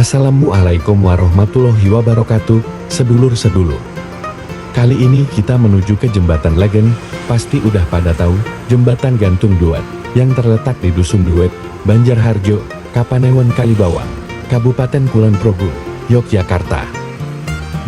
Assalamualaikum warahmatullahi wabarakatuh, sedulur-sedulur. Kali ini kita menuju ke Jembatan Legend. Pasti udah pada tahu, Jembatan Gantung Duet, yang terletak di Dusun Duet, Banjarharjo, Kapanewon Kalibawang, Kabupaten Kulon Progo, Yogyakarta.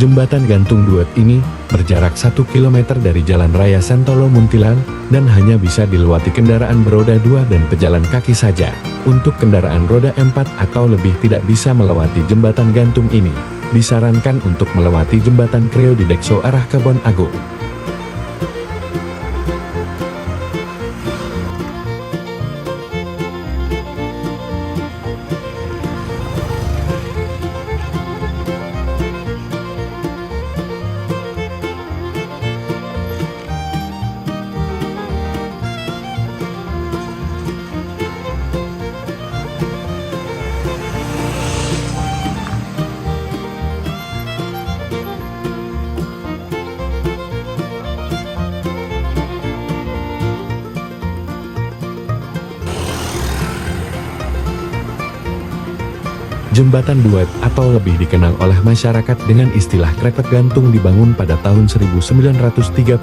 Jembatan Gantung Duet ini berjarak 1 km dari Jalan Raya Sentolo Muntilan, dan hanya bisa dilewati kendaraan beroda 2 dan pejalan kaki saja. Untuk kendaraan roda 4 atau lebih tidak bisa melewati jembatan gantung ini. Disarankan untuk melewati jembatan Kreo di Dekso arah Kebon Agung. Jembatan Duet atau lebih dikenal oleh masyarakat dengan istilah Krepek Gantung dibangun pada tahun 1930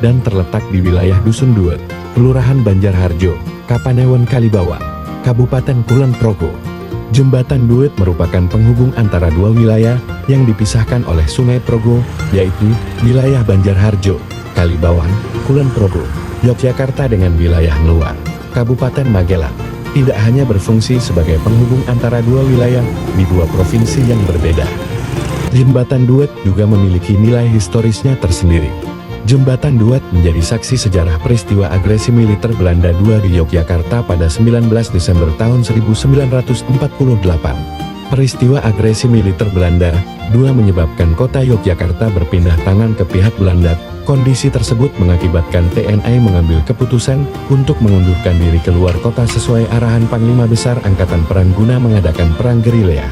dan terletak di wilayah Dusun Duet, Kelurahan Banjarharjo, Kapanewon Kalibawang, Kabupaten Kulon Progo. Jembatan Duet merupakan penghubung antara dua wilayah yang dipisahkan oleh Sungai Progo, yaitu wilayah Banjarharjo, Kalibawang, Kulon Progo, Yogyakarta dengan wilayah Ngeluar, Kabupaten Magelang. Tidak hanya berfungsi sebagai penghubung antara dua wilayah di dua provinsi yang berbeda. Jembatan Duet juga memiliki nilai historisnya tersendiri. Jembatan Duet menjadi saksi sejarah peristiwa agresi militer Belanda II di Yogyakarta pada 19 Desember tahun 1948. Peristiwa agresi militer Belanda II menyebabkan kota Yogyakarta berpindah tangan ke pihak Belanda. Kondisi tersebut mengakibatkan TNI mengambil keputusan untuk mengundurkan diri keluar kota sesuai arahan Panglima Besar Angkatan Perang guna mengadakan perang gerilya.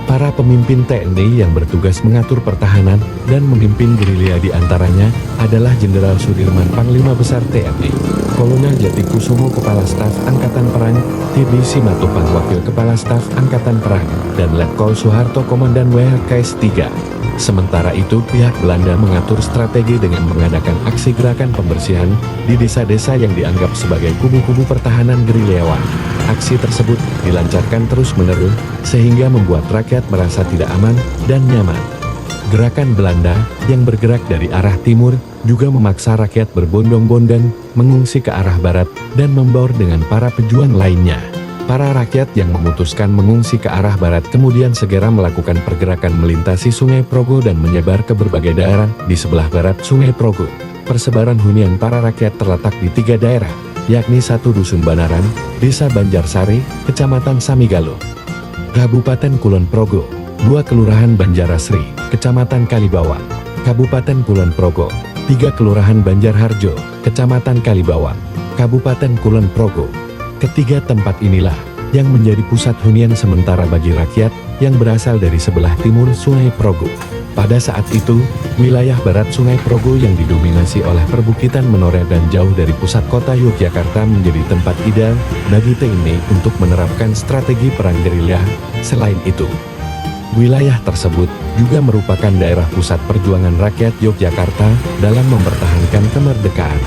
Para pemimpin TNI yang bertugas mengatur pertahanan dan memimpin gerilya di antaranya adalah Jenderal Sudirman Panglima Besar TNI, Kolonel Jatikusumo Kepala Staf Angkatan Perang, TB Simatupang Wakil Kepala Staf Angkatan Perang, dan Letkol Soeharto Komandan WHKS 3. Sementara itu pihak Belanda mengatur strategi dengan mengadakan aksi gerakan pembersihan di desa-desa yang dianggap sebagai kubu-kubu pertahanan gerilyawan. Aksi tersebut dilancarkan terus-menerus sehingga membuat rakyat merasa tidak aman dan nyaman. Gerakan Belanda yang bergerak dari arah timur juga memaksa rakyat berbondong-bondong mengungsi ke arah barat dan membaur dengan para pejuang lainnya. Para rakyat yang memutuskan mengungsi ke arah barat kemudian segera melakukan pergerakan melintasi Sungai Progo dan menyebar ke berbagai daerah di sebelah barat Sungai Progo. Persebaran hunian para rakyat terletak di 3 daerah, yakni 1 Dusun Banaran, Desa Banjarsari, Kecamatan Samigalo, Kabupaten Kulon Progo, 2 Kelurahan Banjarasri, Kecamatan Kalibawang, Kabupaten Kulon Progo, 3 Kelurahan Banjarharjo, Kecamatan Kalibawang, Kabupaten Kulon Progo. Ketiga tempat inilah yang menjadi pusat hunian sementara bagi rakyat yang berasal dari sebelah timur Sungai Progo. Pada saat itu, wilayah barat Sungai Progo yang didominasi oleh perbukitan menore dan jauh dari pusat kota Yogyakarta menjadi tempat ideal bagi TNI untuk menerapkan strategi perang gerilya. Selain itu, wilayah tersebut juga merupakan daerah pusat perjuangan rakyat Yogyakarta dalam mempertahankan kemerdekaan.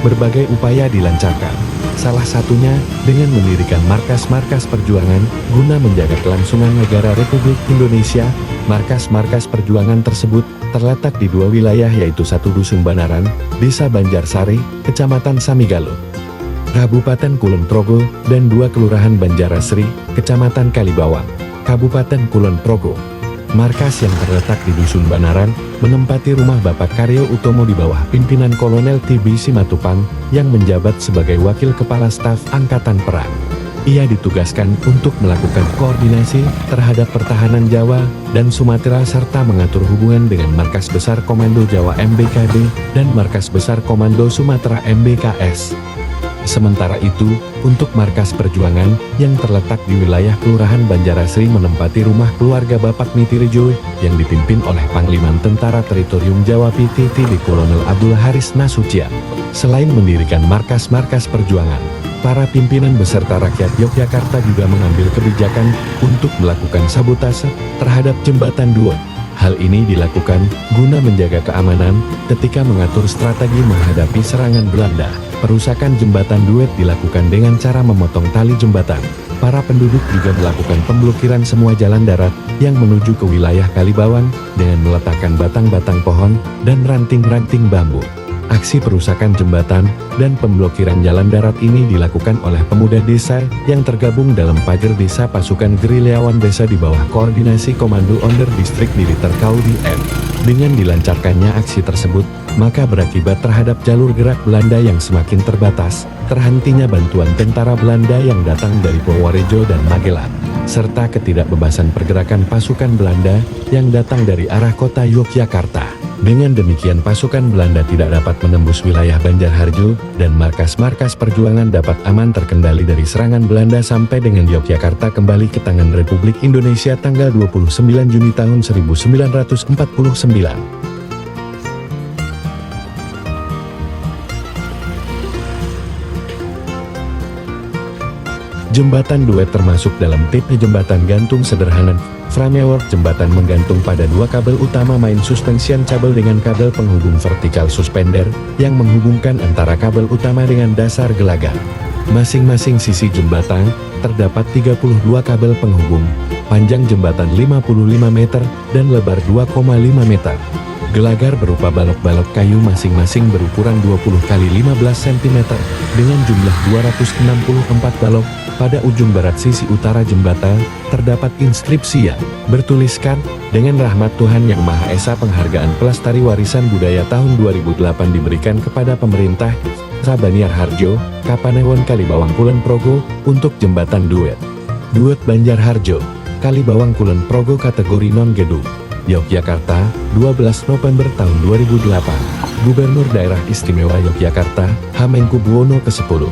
Berbagai upaya dilancarkan. Salah satunya dengan mendirikan markas-markas perjuangan guna menjaga kelangsungan negara Republik Indonesia. Markas-markas perjuangan tersebut terletak di 2 wilayah yaitu 1 Dusun Banaran, Desa Banjarsari, Kecamatan Samigalo, Kabupaten Kulon Progo, dan 2 Kelurahan Banjarasri, Kecamatan Kalibawang, Kabupaten Kulon Progo. Markas yang terletak di Dusun Banaran menempati rumah Bapak Karyo Utomo di bawah pimpinan Kolonel TB Simatupang yang menjabat sebagai Wakil Kepala Staf Angkatan Perang. Ia ditugaskan untuk melakukan koordinasi terhadap pertahanan Jawa dan Sumatera serta mengatur hubungan dengan Markas Besar Komando Jawa MBKD dan Markas Besar Komando Sumatera MBKS. Sementara itu, untuk markas perjuangan yang terletak di wilayah Kelurahan Banjarasri menempati rumah keluarga Bapak Mitirijo yang dipimpin oleh Panglima Tentara Teritorium Jawa PTT di Kolonel Abdul Haris Nasution. Selain mendirikan markas-markas perjuangan, para pimpinan beserta rakyat Yogyakarta juga mengambil kebijakan untuk melakukan sabotase terhadap jembatan Duet. Hal ini dilakukan guna menjaga keamanan ketika mengatur strategi menghadapi serangan Belanda. Perusakan jembatan Duet dilakukan dengan cara memotong tali jembatan. Para penduduk juga melakukan pemblokiran semua jalan darat yang menuju ke wilayah Kalibawang dengan meletakkan batang-batang pohon dan ranting-ranting bambu. Aksi perusakan jembatan dan pemblokiran jalan darat ini dilakukan oleh pemuda desa yang tergabung dalam pagar desa pasukan gerilyawan desa di bawah koordinasi Komando Onder Distrik Militer Kaudi M. Dengan dilancarkannya aksi tersebut, maka berakibat terhadap jalur gerak Belanda yang semakin terbatas, terhentinya bantuan tentara Belanda yang datang dari Purworejo dan Magelang, serta ketidakbebasan pergerakan pasukan Belanda yang datang dari arah kota Yogyakarta. Dengan demikian pasukan Belanda tidak dapat menembus wilayah Banjarharjo dan markas-markas perjuangan dapat aman terkendali dari serangan Belanda sampai dengan Yogyakarta kembali ke tangan Republik Indonesia tanggal 29 Juni tahun 1949. Jembatan Duet termasuk dalam tipe jembatan gantung sederhana. Framework jembatan menggantung pada dua kabel utama main suspension kabel dengan kabel penghubung vertikal suspender yang menghubungkan antara kabel utama dengan dasar gelagar. Masing-masing sisi jembatan terdapat 32 kabel penghubung, panjang jembatan 55 meter dan lebar 2,5 meter. Gelagar berupa balok-balok kayu masing-masing berukuran 20 x 15 cm dengan jumlah 264 balok. Pada ujung barat sisi utara jembatan, terdapat inskripsi yang bertuliskan, "Dengan rahmat Tuhan Yang Maha Esa penghargaan pelestari warisan budaya tahun 2008 diberikan kepada pemerintah Banjarharjo, Kapanewon Kalibawang Kulon Progo untuk jembatan Duet. Duet Banjarharjo, Kalibawang Kulon Progo kategori non-gedung. Yogyakarta, 12 November tahun 2008. Gubernur Daerah Istimewa Yogyakarta, Hamengkubuwono ke-10.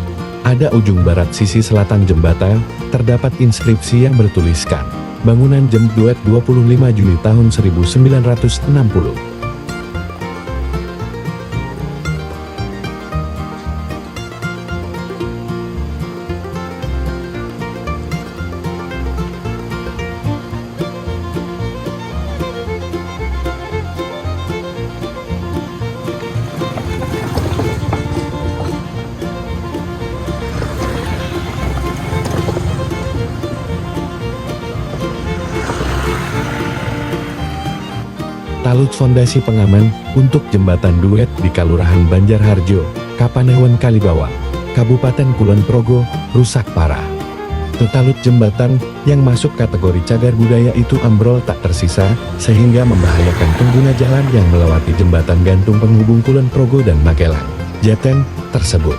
Ada ujung barat sisi selatan jembatan, terdapat inskripsi yang bertuliskan, "Bangunan Jem Duet 25 Juni tahun 1960. Talut fondasi pengaman untuk jembatan Duet di Kelurahan Banjarharjo, Kapanewon Kalibawang, Kabupaten Kulon Progo, rusak parah. Talut jembatan yang masuk kategori cagar budaya itu ambrol tak tersisa, sehingga membahayakan pengguna jalan yang melewati jembatan gantung penghubung Kulon Progo dan Magelang, Jaten, tersebut.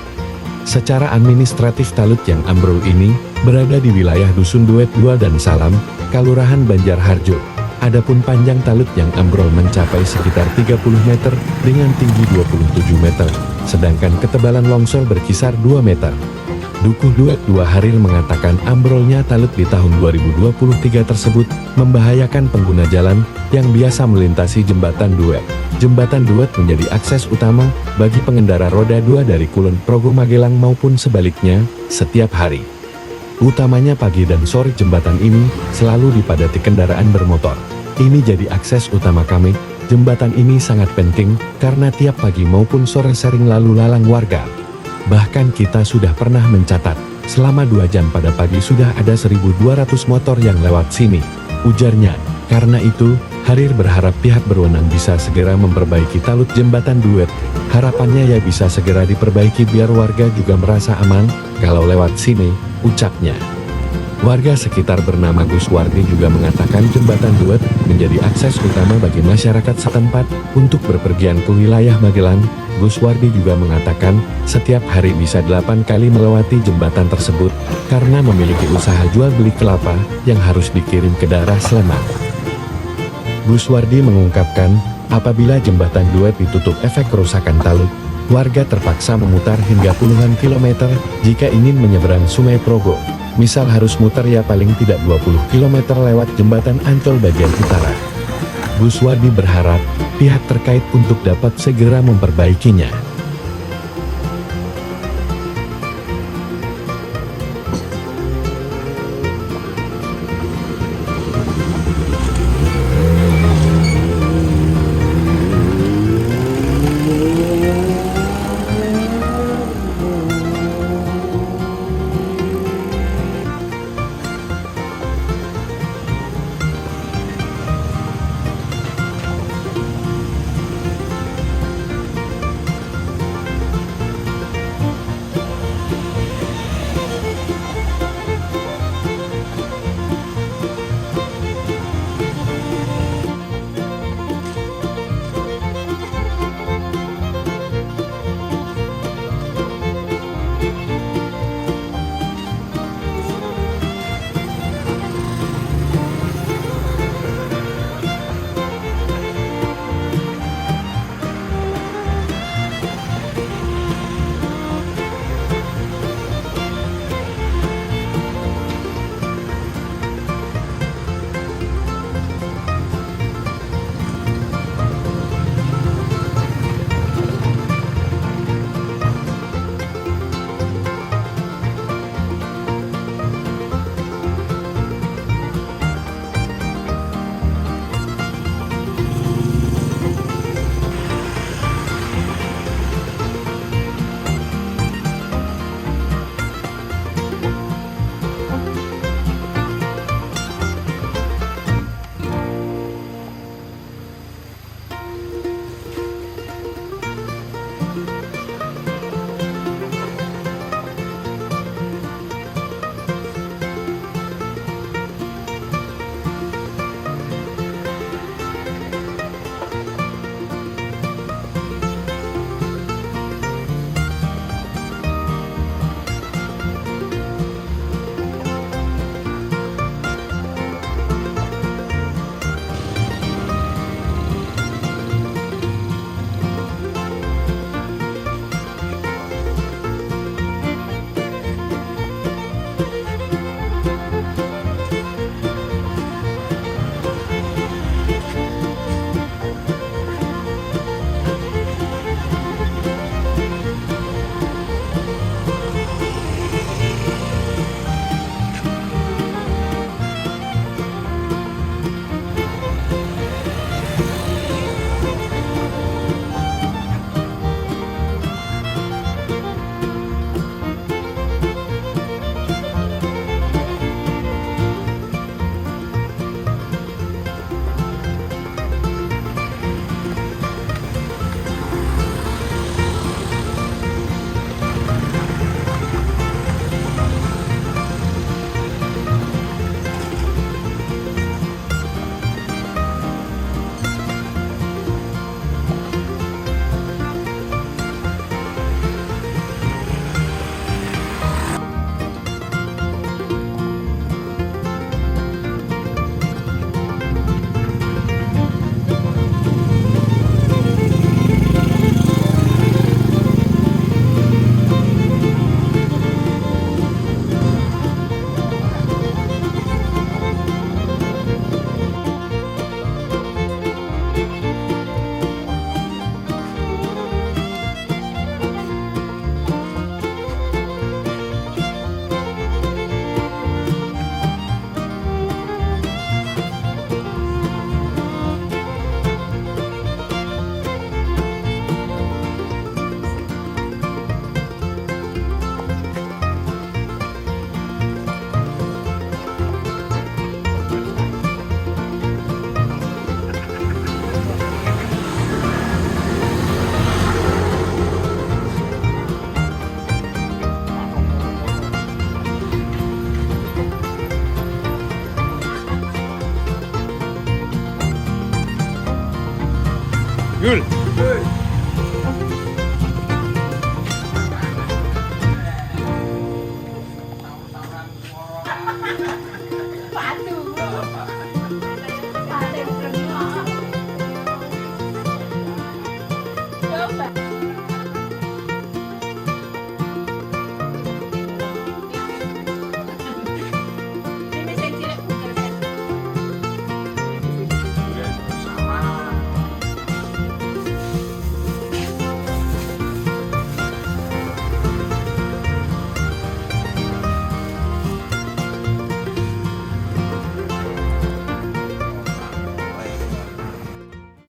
Secara administratif talut yang ambrol ini berada di wilayah Dusun Duet 2 dan Salam, Kelurahan Banjarharjo. Adapun panjang talut yang ambrol mencapai sekitar 30 meter dengan tinggi 27 meter, sedangkan ketebalan longsor berkisar 2 meter. Dukuh Duet 2 Haril mengatakan ambrolnya talut di tahun 2023 tersebut membahayakan pengguna jalan yang biasa melintasi jembatan Duet. Jembatan Duet menjadi akses utama bagi pengendara roda 2 dari Kulon Progo Magelang maupun sebaliknya setiap hari. Utamanya pagi dan sore jembatan ini selalu dipadati kendaraan bermotor. Ini jadi akses utama kami. Jembatan ini sangat penting karena tiap pagi maupun sore sering lalu lalang warga. Bahkan kita sudah pernah mencatat, selama 2 jam pada pagi sudah ada 1.200 motor yang lewat sini, ujarnya. Karena itu, Harir berharap pihak berwenang bisa segera memperbaiki talut jembatan Duet. Harapannya ya bisa segera diperbaiki biar warga juga merasa aman kalau lewat sini, ucapnya. Warga sekitar bernama Gus Wardi juga mengatakan jembatan Duet menjadi akses utama bagi masyarakat setempat untuk berpergian ke wilayah Magelang. Gus Wardi juga mengatakan setiap hari bisa 8 kali melewati jembatan tersebut karena memiliki usaha jual beli kelapa yang harus dikirim ke daerah Sleman. Gus Wardi mengungkapkan, apabila jembatan Duet ditutup efek kerusakan talut, warga terpaksa memutar hingga puluhan kilometer jika ingin menyeberang Sungai Progo. Misal harus muter ya paling tidak 20 km lewat jembatan Ancol bagian utara. Gus Wardi berharap pihak terkait untuk dapat segera memperbaikinya. Yul.